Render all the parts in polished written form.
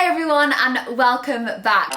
Hi everyone and welcome back.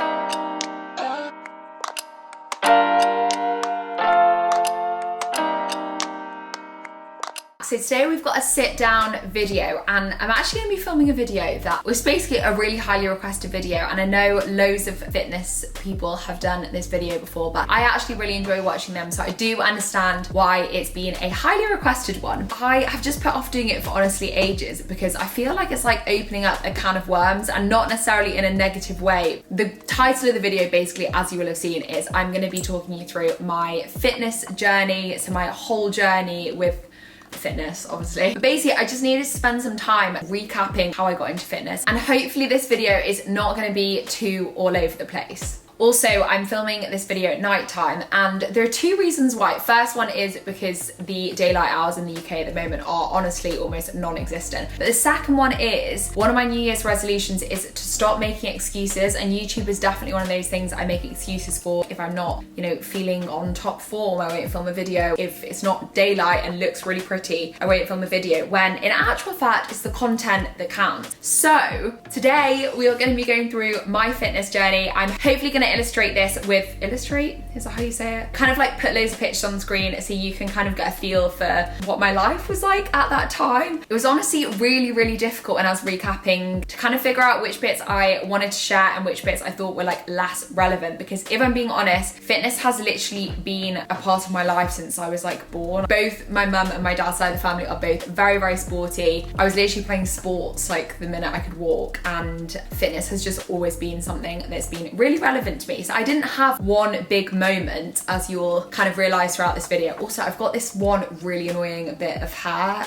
So today we've got a sit down video and I'm actually going to be filming a video that was basically a really highly requested video, and I know loads of fitness people have done this video before, but I actually really enjoy watching them, so I do understand why it's been a highly requested one. I have just put off doing it for honestly ages because I feel like it's like opening up a can of worms, and not necessarily in a negative way. The title of the video basically, as you will have seen, is I'm going to be talking you through my fitness journey, so my whole journey with fitness, obviously. But basically, I just needed to spend some time recapping how I got into fitness, and hopefully this video is not going to be too all over the place. Also, I'm filming this video at night time, and there are two reasons why. First one is because the daylight hours in the UK at the moment are honestly almost non-existent. But the second one is, one of my New Year's resolutions is to stop making excuses, and YouTube is definitely one of those things I make excuses for. If I'm not, feeling on top form, I won't film a video. If it's not daylight and looks really pretty, I won't film a video, when in actual fact, it's the content that counts. So today we are going to be going through my fitness journey. I'm hopefully going to illustrate this with, illustrate? Is that how you say it? Kind of like put loads of pictures on the screen so you can kind of get a feel for what my life was like at that time. It was honestly really, really difficult when I was recapping to kind of figure out which bits I wanted to share and which bits I thought were like less relevant, because if I'm being honest, fitness has literally been a part of my life since I was like born. Both my mum and my dad's side of the family are both very, very sporty. I was literally playing sports like the minute I could walk, and fitness has just always been something that's been really relevant to me. So I didn't have one big moment, as you'll kind of realise throughout this video. Also, I've got this one really annoying bit of hair,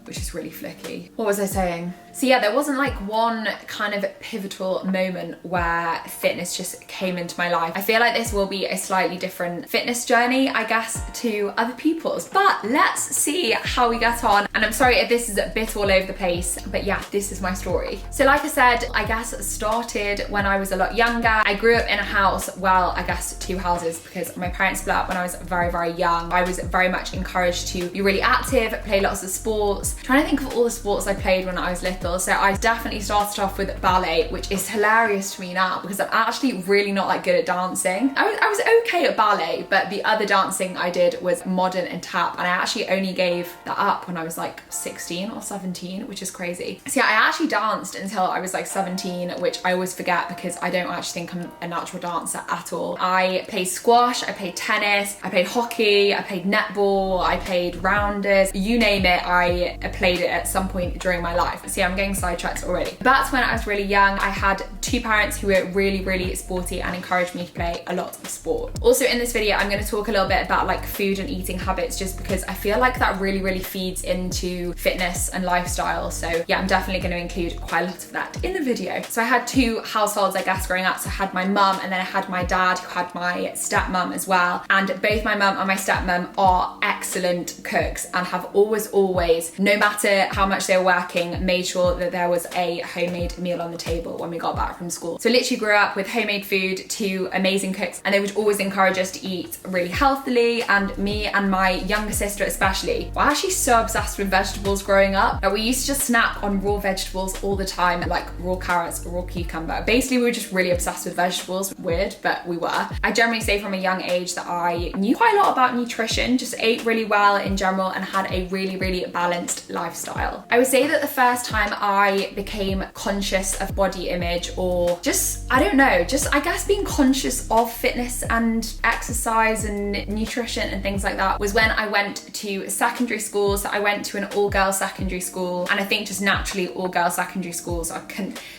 which is really flicky. What was I saying? So yeah, there wasn't like one kind of pivotal moment where fitness just came into my life. I feel like this will be a slightly different fitness journey, I guess, to other people's, but let's see how we get on. And I'm sorry if this is a bit all over the place, but yeah, this is my story. So like I said, I guess it started when I was a lot younger. I grew up in a house, well, I guess two houses, because my parents split up when I was very, very young. I was very much encouraged to be really active, play lots of sports. I'm trying to think of all the sports I played when I was little. So I definitely started off with ballet, which is hilarious to me now because I'm actually really not that good at dancing. I was okay at ballet, but the other dancing I did was modern and tap, and I actually only gave that up when I was like 16 or 17, which is crazy. So yeah, I actually danced until I was like 17, which I always forget because I don't actually think I'm a natural dancer at all. I played squash, I played tennis, I played hockey, I played netball, I played rounders, you name it, I played it at some point during my life. See, I'm getting sidetracked already. That's when I was really young. I had two parents who were really, really sporty and encouraged me to play a lot of sport. Also in this video, I'm going to talk a little bit about like food and eating habits, just because I feel like that really, really feeds into fitness and lifestyle. So yeah, I'm definitely going to include quite a lot of that in the video. So I had two households, I guess, growing up. So I had my mum, and then I had my dad, who had my stepmum as well. And both my mum and my stepmum are excellent cooks and have always, no matter how much they were working, made sure that there was a homemade meal on the table when we got back from school. So literally grew up with homemade food, two amazing cooks, and they would always encourage us to eat really healthily. And me and my younger sister especially were actually so obsessed with vegetables growing up that we used to just snack on raw vegetables all the time, like raw carrots, raw cucumber. Basically, we were just really obsessed with vegetables. Weird, but we were. I generally say from a young age that I knew quite a lot about nutrition, just ate really well in general, and had a really, really balanced lifestyle. I would say that the first time I became conscious of body image, or just, I don't know, just I guess being conscious of fitness and exercise and nutrition and things like that, was when I went to secondary school. So I went to an all-girls secondary school, and I think just naturally all-girls secondary schools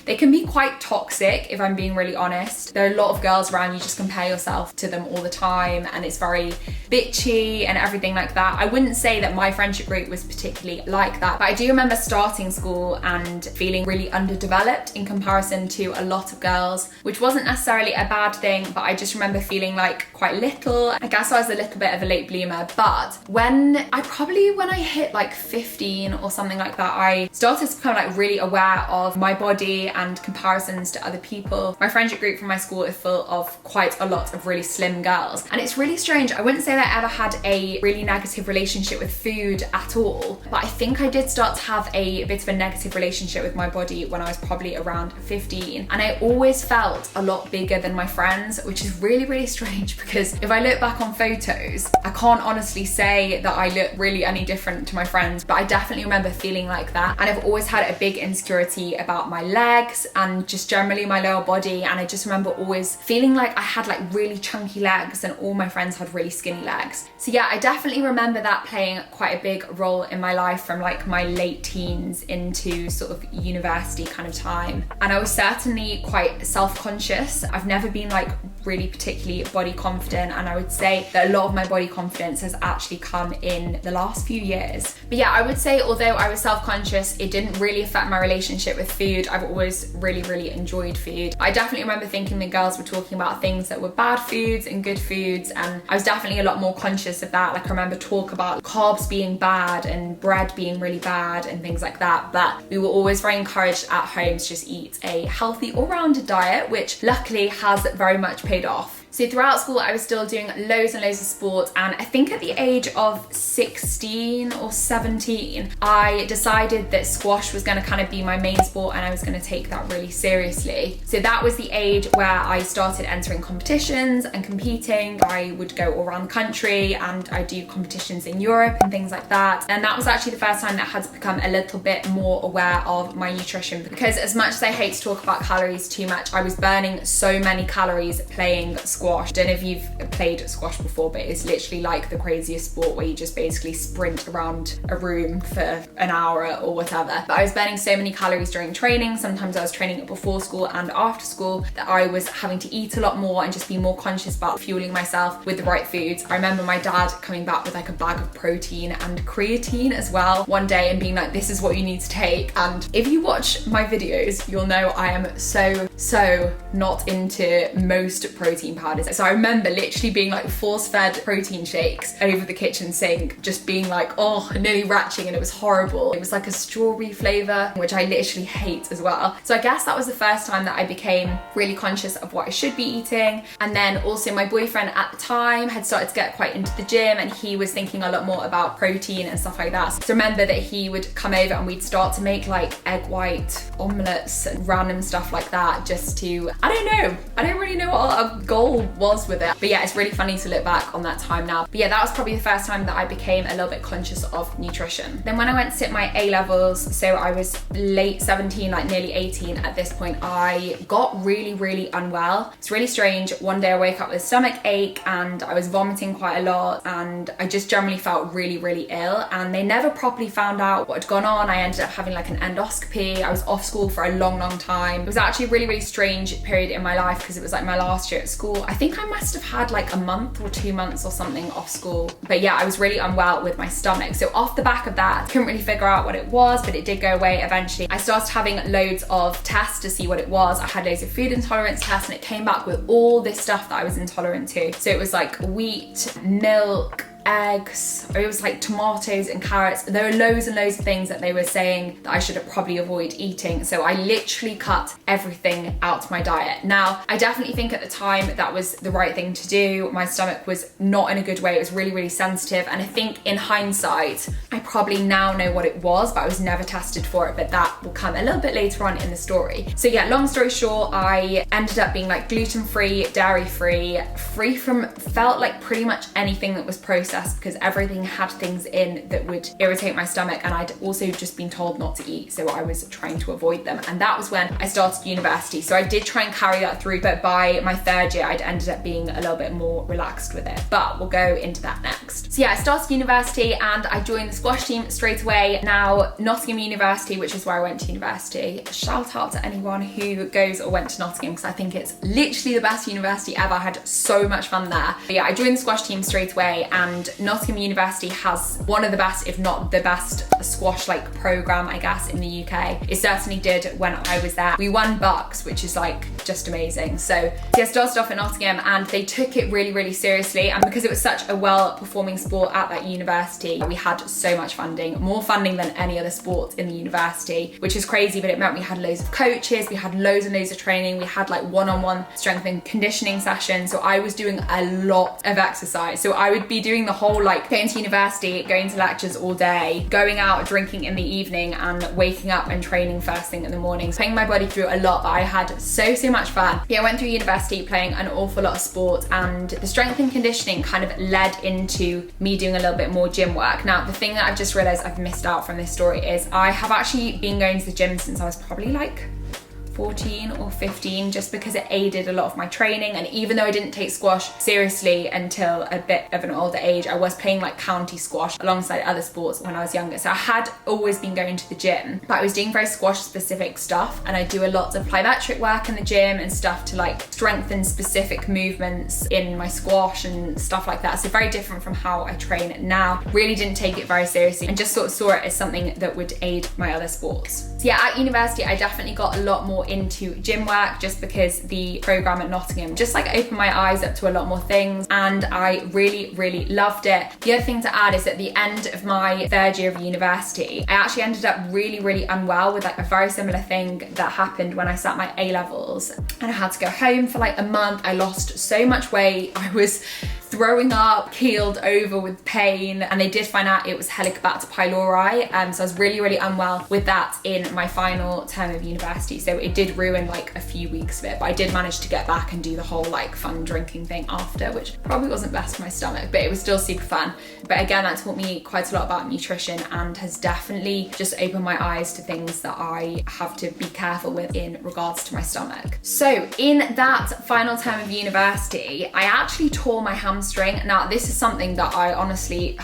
they can be quite toxic, if I'm being really honest. There are a lot of girls around, you just compare yourself to them all the time, and it's very bitchy and everything like that. I wouldn't say that my friendship group was particularly like that, but I do remember starting school and feeling really underdeveloped in comparison to a lot of girls, which wasn't necessarily a bad thing, but I just remember feeling like quite little. I guess I was a little bit of a late bloomer, but when I hit like 15 or something like that, I started to become like really aware of my body and comparisons to other people. My friendship group from my school is full of quite a lot of really slim girls. And it's really strange. I wouldn't say that I ever had a really negative relationship with food at all, but I think I did start to have a bit of a negative relationship with my body when I was probably around 15. And I always felt a lot bigger than my friends, which is really, really strange, because if I look back on photos, I can't honestly say that I look really any different to my friends, but I definitely remember feeling like that. And I've always had a big insecurity about my legs and just generally my lower body. And I just remember always feeling like I had like really chunky legs and all my friends had really skinny legs. So yeah, I definitely remember that playing quite a big role in my life from like my late teens into sort of university kind of time. And I was certainly quite self-conscious. I've never been like really particularly body confident, and I would say that a lot of my body confidence has actually come in the last few years. But yeah, I would say although I was self-conscious, it didn't really affect my relationship with food. I've always really, really enjoyed food. I definitely remember thinking the girls were talking about things that were bad foods and good foods, and I was definitely a lot more conscious of that. Like I remember talk about carbs being bad and bread being really bad and things like that, but we were always very encouraged at home to just eat a healthy all-rounded diet, which luckily has very much paid off. So throughout school, I was still doing loads and loads of sports, and I think at the age of 16 or 17, I decided that squash was going to kind of be my main sport and I was going to take that really seriously. So that was the age where I started entering competitions and competing. I would go all around the country and I do competitions in Europe and things like that. And that was actually the first time that I had to become a little bit more aware of my nutrition, because as much as I hate to talk about calories too much, I was burning so many calories playing squash. Don't know if you've played squash before, but it's literally like the craziest sport where you just basically sprint around a room for an hour or whatever. But I was burning so many calories during training. Sometimes I was training before school and after school that I was having to eat a lot more and just be more conscious about fueling myself with the right foods. I remember my dad coming back with like a bag of protein and creatine as well one day and being like, this is what you need to take. And if you watch my videos, you'll know I am so not into most protein powders. So I remember literally being like force-fed protein shakes over the kitchen sink, just being like, oh, nearly retching, and it was horrible. It was like a strawberry flavour, which I literally hate as well. So I guess that was the first time that I became really conscious of what I should be eating. And then also my boyfriend at the time had started to get quite into the gym, and he was thinking a lot more about protein and stuff like that. So I remember that he would come over and we'd start to make like egg white omelets and random stuff like that, just to, I don't really know what our goal was with it. But yeah, it's really funny to look back on that time now. But yeah, that was probably the first time that I became a little bit conscious of nutrition. Then when I went to sit my A levels, so I was late 17, like nearly 18 at this point, I got really, really unwell. It's really strange. One day I woke up with a stomach ache and I was vomiting quite a lot, and I just generally felt really, really ill, and they never properly found out what had gone on. I ended up having like an endoscopy. I was off school for a long time. It was actually a really, really strange period in my life because it was like my last year at school. I think I must have had like a month or 2 months or something off school. But yeah, I was really unwell with my stomach. So off the back of that, I couldn't really figure out what it was, but it did go away eventually. I started having loads of tests to see what it was. I had loads of food intolerance tests, and it came back with all this stuff that I was intolerant to. So it was like wheat, milk, eggs, it was like tomatoes and carrots. There were loads and loads of things that they were saying that I should probably avoid eating. So I literally cut everything out of my diet. Now, I definitely think at the time that was the right thing to do. My stomach was not in a good way. It was really, really sensitive. And I think in hindsight, I probably now know what it was, but I was never tested for it. But that will come a little bit later on in the story. So yeah, long story short, I ended up being like gluten-free, dairy-free, free from, felt like pretty much anything that was processed, because everything had things in that would irritate my stomach, and I'd also just been told not to eat, so I was trying to avoid them. And that was when I started university. So I did try and carry that through, but by my third year I'd ended up being a little bit more relaxed with it, but we'll go into that next. So yeah, I started university and I joined the squash team straight away. Now, Nottingham University, which is where I went to university, shout out to anyone who goes or went to Nottingham, because I think it's literally the best university ever. I had so much fun there. But yeah, I joined the squash team straight away, and Nottingham University has one of the best, if not the best, squash like program, I guess, in the UK. It certainly did when I was there. We won Bucks, which is like just amazing. So yeah, I started off in Nottingham and they took it really, really seriously. And because it was such a well-performing performing sport at that university. We had so much funding, more funding than any other sport in the university, which is crazy, but it meant we had loads of coaches, we had loads and loads of training, we had like one-on-one strength and conditioning sessions. So I was doing a lot of exercise. So I would be doing the whole like going to university, going to lectures all day, going out drinking in the evening, and waking up and training first thing in the morning. So putting my body through a lot, but I had so much fun. Yeah, I went through university playing an awful lot of sport, and the strength and conditioning kind of led into me doing a little bit more gym work. Now, the thing that I've just realized I've missed out from this story is I have actually been going to the gym since I was probably like 14 or 15, just because it aided a lot of my training. And even though I didn't take squash seriously until a bit of an older age, I was playing like county squash alongside other sports when I was younger. So I had always been going to the gym, but I was doing very squash specific stuff, and I do a lot of plyometric work in the gym and stuff to like strengthen specific movements in my squash and stuff like that. So very different from how I train now. Really didn't take it very seriously and just sort of saw it as something that would aid my other sports. So yeah, at university I definitely got a lot more into gym work, just because the program at Nottingham just like opened my eyes up to a lot more things, and I really loved it. The other thing to add is at the end of my third year of university, I actually ended up really unwell with like a very similar thing that happened when I sat my A-levels, and I had to go home for like a month. I lost so much weight. I was throwing up, keeled over with pain, and they did find out it was Helicobacter pylori. So I was really unwell with that in my final term of university. So it did ruin like a few weeks of it, but I did manage to get back and do the whole like fun drinking thing after, which probably wasn't best for my stomach, but it was still super fun. But again, that taught me quite a lot about nutrition and has definitely just opened my eyes to things that I have to be careful with in regards to my stomach. So in that final term of university, I actually tore my hamstring. Now, this is something that I honestly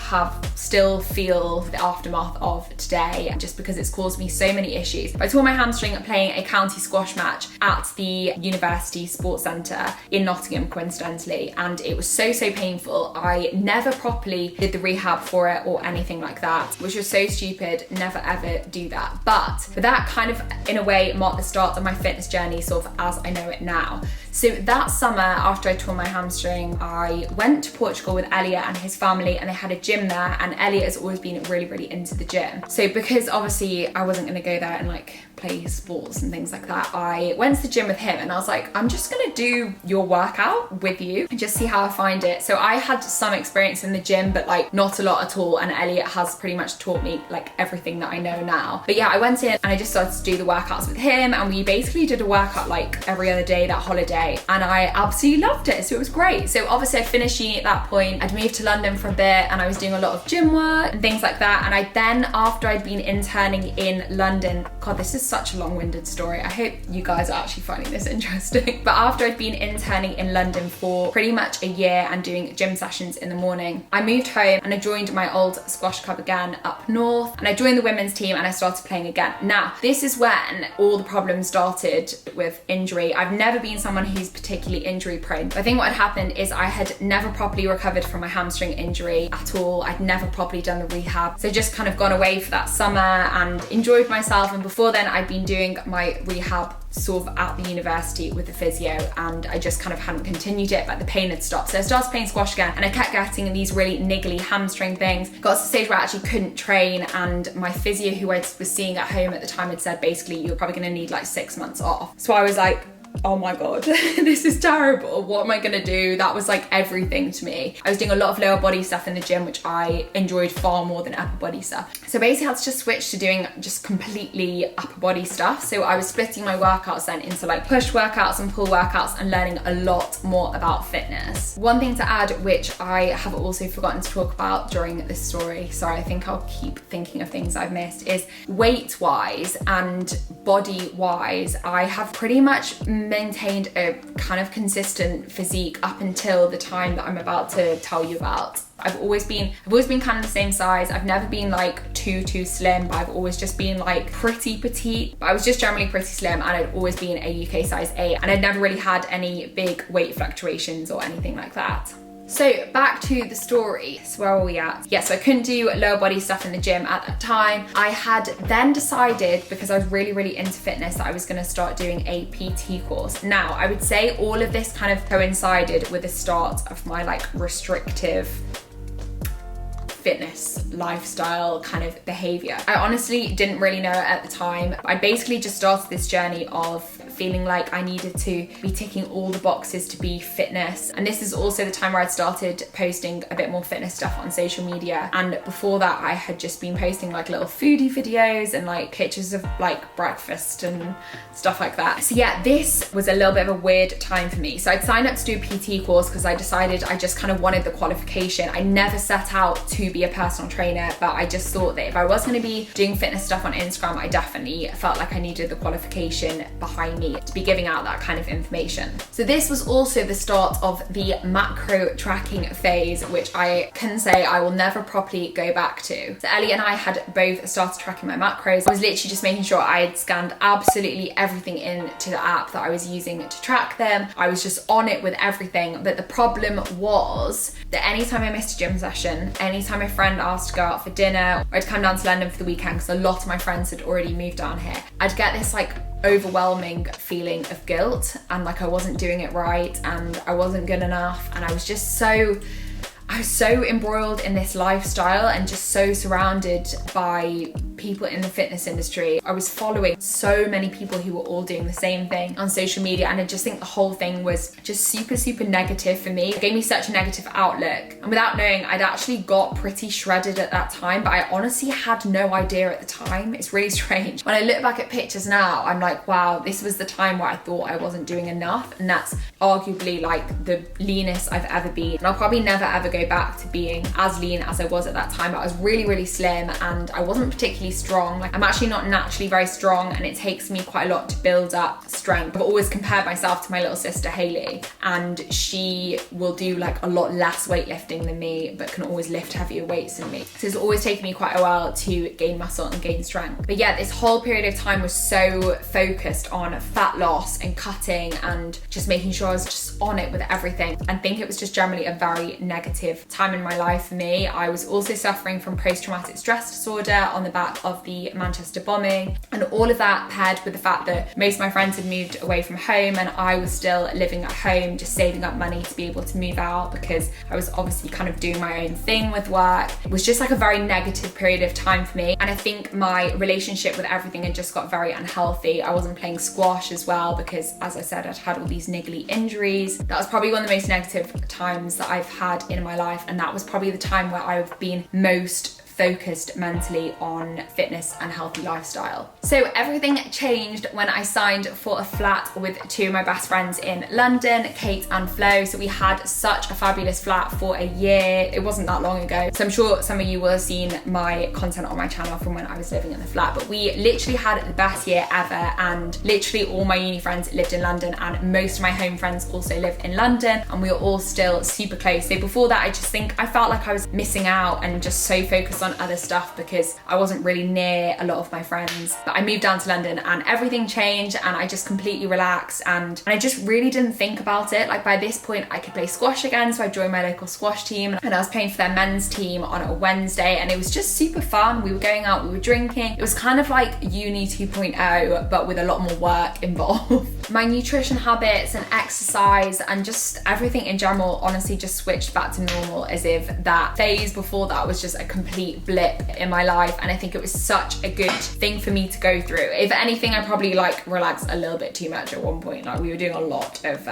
still feel the aftermath of today, just because it's caused me so many issues. I tore my hamstring playing a county squash match at the University Sports Centre in Nottingham, coincidentally, and it was so painful. I never properly did the rehab for it or anything like that, which was so stupid. Never ever do that. But that kind of, in a way, marked the start of my fitness journey, sort of as I know it now. So that summer, after I tore my hamstring, I went to Portugal with Elliot and his family, and they had a gym there, and Elliot has always been really into the gym. So because obviously I wasn't going to go there and like play sports and things like that, I went to the gym with him, and I was like, I'm just gonna do your workout with you and just see how I find it. So I had some experience in the gym, but like not a lot at all, and Elliot has pretty much taught me like everything that I know now. But yeah, I went in and I just started to do the workouts with him, and we basically did a workout like every other day that holiday, and I absolutely loved it. So it was great. So obviously I finished uni at that point. I'd moved to London for a bit, and I was doing a lot of gym work and things like that. And I then, after I'd been interning in London, God, this is such a long-winded story. I hope you guys are actually finding this interesting. But after I'd been interning in London for pretty much a year and doing gym sessions in the morning, I moved home and I joined my old squash club again up north, and I joined the women's team and I started playing again. Now, this is when all the problems started with injury. I've never been someone who's particularly injury prone. But I think what had happened is I had never properly recovered from my hamstring injury at all. I'd never properly done the rehab. So just kind of gone away for that summer and enjoyed myself. And before then I'd been doing my rehab sort of at the university with the physio, and I just kind of hadn't continued it, but the pain had stopped. So I started playing squash again, and I kept getting these really niggly hamstring things. Got to the stage where I actually couldn't train, and my physio, who I was seeing at home at the time, had said basically you're probably going to need like 6 months off. So I was like, oh my God, this is terrible. What am I gonna do? That was like everything to me. I was doing a lot of lower body stuff in the gym, which I enjoyed far more than upper body stuff. So basically I had to just switch to doing just completely upper body stuff. So I was splitting my workouts then into like push workouts and pull workouts, and learning a lot more about fitness. One thing to add, which I have also forgotten to talk about during this story, sorry, I think I'll keep thinking of things I've missed, is weight wise and body wise, I have pretty much maintained a kind of consistent physique up until the time that I'm about to tell you about. I've always been kind of the same size. I've never been like too slim, but I've always just been like pretty petite. But I was just generally pretty slim, and I'd always been a UK size 8, and I'd never really had any big weight fluctuations or anything like that. So back to the story. So where were we at? Yeah, so I couldn't do lower body stuff in the gym at that time. I had then decided, because I was really into fitness, that I was gonna start doing a PT course. Now, I would say all of this kind of coincided with the start of my like restrictive fitness lifestyle kind of behavior. I honestly didn't really know it at the time. I basically just started this journey of feeling like I needed to be ticking all the boxes to be fitness. And this is also the time where I'd started posting a bit more fitness stuff on social media. And before that, I had just been posting like little foodie videos and like pictures of like breakfast and stuff like that. So yeah, this was a little bit of a weird time for me. So I'd signed up to do a PT course because I decided I just kind of wanted the qualification. I never set out to be a personal trainer, but I just thought that if I was going to be doing fitness stuff on Instagram, I definitely felt like I needed the qualification behind me to be giving out that kind of information. So this was also the start of the macro tracking phase, which I can say I will never properly go back to. So Ellie and I had both started tracking my macros. I was literally just making sure I had scanned absolutely everything into the app that I was using to track them. I was just on it with everything. But the problem was that anytime I missed a gym session, anytime a friend asked to go out for dinner, or I'd come down to London for the weekend because a lot of my friends had already moved down here, I'd get this like overwhelming feeling of guilt and like I wasn't doing it right and I wasn't good enough, and I was so embroiled in this lifestyle and just so surrounded by people in the fitness industry. I was following so many people who were all doing the same thing on social media, and I just think the whole thing was just super negative for me. It gave me such a negative outlook, and without knowing, I'd actually got pretty shredded at that time, but I honestly had no idea at the time. It's really strange. When I look back at pictures now, I'm like, wow, this was the time where I thought I wasn't doing enough, and that's arguably like the leanest I've ever been. And I'll probably never ever go back to being as lean as I was at that time, but I was really slim and I wasn't particularly strong. Like, I'm actually not naturally very strong, and it takes me quite a lot to build up strength. I've always compared myself to my little sister Hayley, and she will do like a lot less weightlifting than me but can always lift heavier weights than me. So it's always taken me quite a while to gain muscle and gain strength. But yeah, this whole period of time was so focused on fat loss and cutting and just making sure I was just on it with everything. I think it was just generally a very negative time in my life for me. I was also suffering from post-traumatic stress disorder on the back of the Manchester bombing, and all of that paired with the fact that most of my friends had moved away from home and I was still living at home, just saving up money to be able to move out because I was obviously kind of doing my own thing with work. It was just like a very negative period of time for me, and I think my relationship with everything had just got very unhealthy. I wasn't playing squash as well because, as I said, I'd had all these niggly injuries. That was probably one of the most negative times that I've had in my life, and that was probably the time where I've been most focused mentally on fitness and healthy lifestyle. So everything changed when I signed for a flat with two of my best friends in London, Kate and Flo. So we had such a fabulous flat for a year. It wasn't that long ago. So I'm sure some of you will have seen my content on my channel from when I was living in the flat, but we literally had the best year ever, and literally all my uni friends lived in London and most of my home friends also live in London, and we were all still super close. So before that, I just think I felt like I was missing out and just so focused on other stuff because I wasn't really near a lot of my friends. But I moved down to London and everything changed, and I just completely relaxed, and I just really didn't think about it. Like, by this point I could play squash again, so I joined my local squash team and I was playing for their men's team on a Wednesday, and it was just super fun. We were going out, we were drinking. It was kind of like uni 2.0 but with a lot more work involved. My nutrition habits and exercise and just everything in general honestly just switched back to normal, as if that phase before that was just a complete blip in my life, and I think it was such a good thing for me to go through. If anything, I probably like relaxed a little bit too much at one point. Like, we were doing a lot of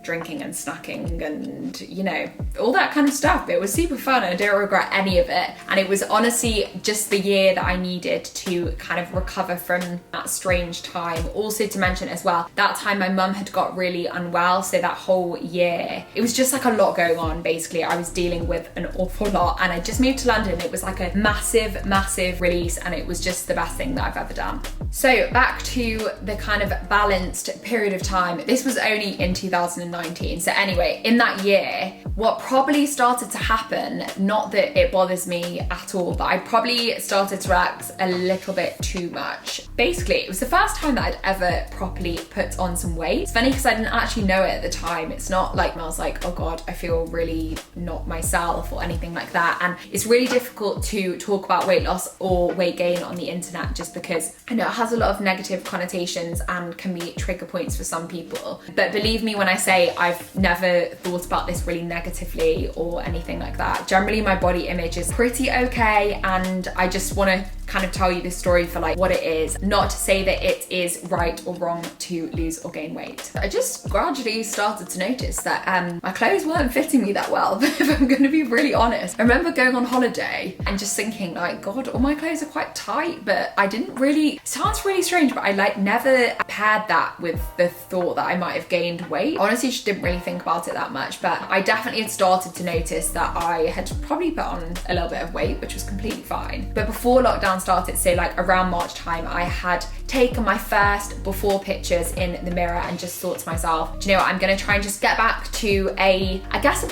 drinking and snacking and, you know, all that kind of stuff. It was super fun. I don't regret any of it, and it was honestly just the year that I needed to kind of recover from that strange time. Also to mention as well, that time my mum had got really unwell, so that whole year it was just like a lot going on. Basically, I was dealing with an awful lot, and I just moved to London. It was like a massive release, and it was just the best thing that I've ever done. So back to the kind of balanced period of time. This was only in 2019. So anyway, in that year, what probably started to happen, not that it bothers me at all, but I probably started to relax a little bit too much. Basically, it was the first time that I'd ever properly put on some weight. It's funny because I didn't actually know it at the time. It's not like I was like, oh God, I feel really not myself or anything like that. And it's really difficult to talk about weight loss or weight gain on the internet just because I know it has a lot of negative connotations and can be trigger points for some people. But believe me when I say I've never thought about this really negatively or anything like that. Generally, my body image is pretty okay, and I just want to kind of tell you this story for like what it is, not to say that it is right or wrong to lose or gain weight. I just gradually started to notice that my clothes weren't fitting me that well, if I'm going to be really honest. I remember going on holiday and just thinking like, God, all my clothes are quite tight, but I didn't really, it sounds really strange, but I like never paired that with the thought that I might have gained weight. Honestly, just didn't really think about it that much, but I definitely had started to notice that I had probably put on a little bit of weight, which was completely fine. But before lockdown started, say like around March time, I had taken my first before pictures in the mirror and just thought to myself, do you know what, I'm gonna try and just get back to a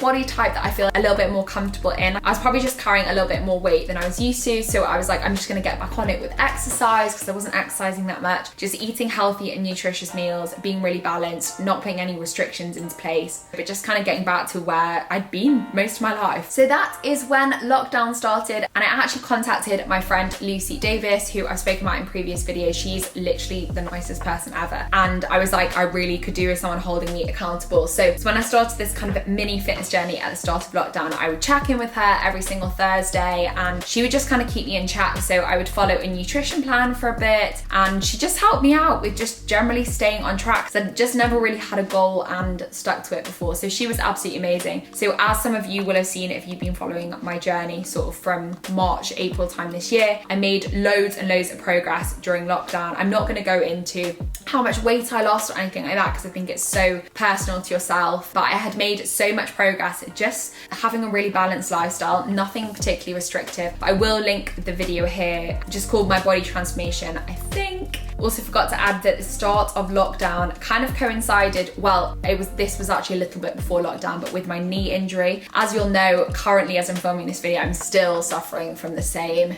body type that I feel a little bit more comfortable in. I was probably just carrying a little bit more weight than I was used to, so I was like, I'm just gonna get back on it with exercise because I wasn't exercising that much, just eating healthy and nutritious meals, being really balanced, not putting any restrictions into place, but just kind of getting back to where I'd been most of my life. So that is when lockdown started, and I actually contacted my friend Lucy Davis, who I've spoken about in previous videos. She's literally the nicest person ever, and I was like, I really could do with someone holding me accountable. So when I started this kind of mini fitness journey at the start of lockdown, I would check in with her every single Thursday, and she would just kind of keep me in check. So I would follow a nutrition plan for a bit, and she just helped me out with just generally staying on track, because I just never really had a goal and stuck to it before. So she was absolutely amazing. So as some of you will have seen if you've been following my journey sort of from March, April time this year, I made loads and loads of progress during lockdown. I'm not going to go into how much weight I lost or anything like that because I think it's so personal to yourself, but I had made so much progress just having a really balanced lifestyle, nothing particularly restrictive. I will link the video here, just called My Body Transformation, I think. Also forgot to add that the start of lockdown kind of coincided, well, this was actually a little bit before lockdown, but with my knee injury. As you'll know, currently as I'm filming this video, I'm still suffering from the same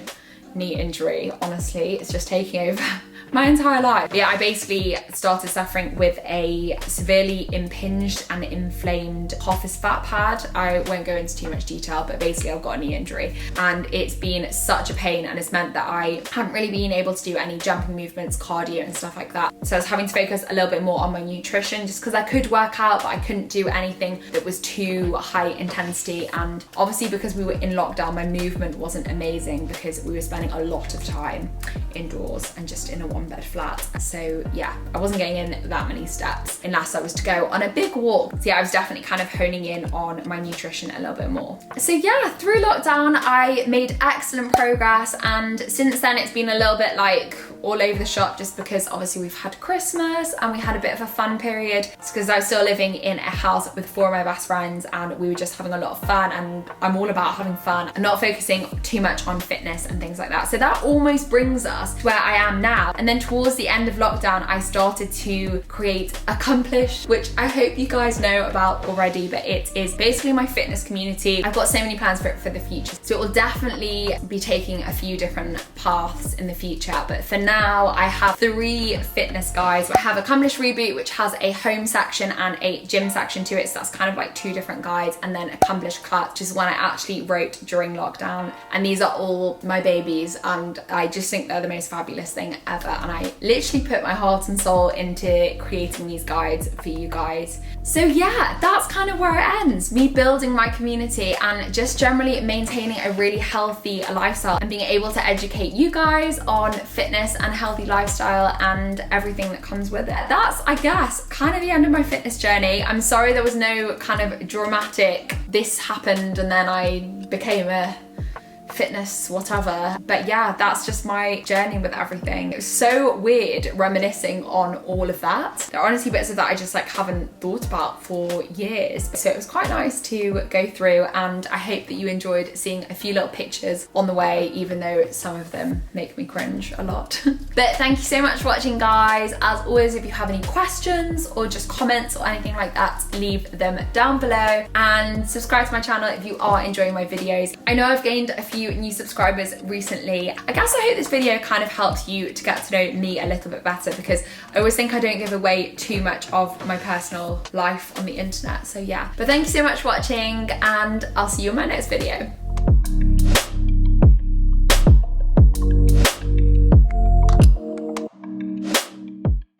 knee injury. Honestly, it's just taking over my entire life. Yeah, I basically started suffering with a severely impinged and inflamed Hoffice fat pad. I won't go into too much detail, but basically I've got a knee injury and it's been such a pain, and it's meant that I haven't really been able to do any jumping movements, cardio and stuff like that. So I was having to focus a little bit more on my nutrition just because I could work out, but I couldn't do anything that was too high intensity. And obviously because we were in lockdown, my movement wasn't amazing because we were spending a lot of time indoors and just in a one-bed flat. So yeah, I wasn't getting in that many steps unless I was to go on a big walk. So yeah, I was definitely kind of honing in on my nutrition a little bit more. So yeah, through lockdown, I made excellent progress, and since then it's been a little bit like all over the shop just because obviously we've had Christmas and we had a bit of a fun period. It's because I was still living in a house with 4 of my best friends and we were just having a lot of fun, and I'm all about having fun and not focusing too much on fitness and things like that. So that almost brings us to where I am now. And then towards the end of lockdown, I started to create Accomplish, which I hope you guys know about already, but it is basically my fitness community. I've got so many plans for it for the future. So it will definitely be taking a few different paths in the future. But for now, I have 3 fitness guides. I have Accomplish Reboot, which has a home section and a gym section to it. So that's kind of like 2 different guides. And then Accomplish Cut, which is one I actually wrote during lockdown. And these are all my babies, and I just think they're the most fabulous thing ever. And I literally put my heart and soul into creating these guides for you guys. So yeah, that's kind of where it ends. Me building my community and just generally maintaining a really healthy lifestyle and being able to educate you guys on fitness and healthy lifestyle and everything that comes with it. That's, I guess, kind of the end of my fitness journey. I'm sorry there was no kind of dramatic, this happened and then I became a fitness whatever, but yeah, that's just my journey with everything. It was so weird reminiscing on all of that. There are honestly bits of that I just like haven't thought about for years, so it was quite nice to go through, and I hope that you enjoyed seeing a few little pictures on the way, even though some of them make me cringe a lot. But thank you so much for watching, guys. As always, if you have any questions or just comments or anything like that, leave them down below, and subscribe to my channel if you are enjoying my videos. I know I've gained a few few new subscribers recently. I guess I hope this video kind of helped you to get to know me a little bit better, because I always think I don't give away too much of my personal life on the internet. So yeah, but thank you so much for watching, and I'll see you in my next video.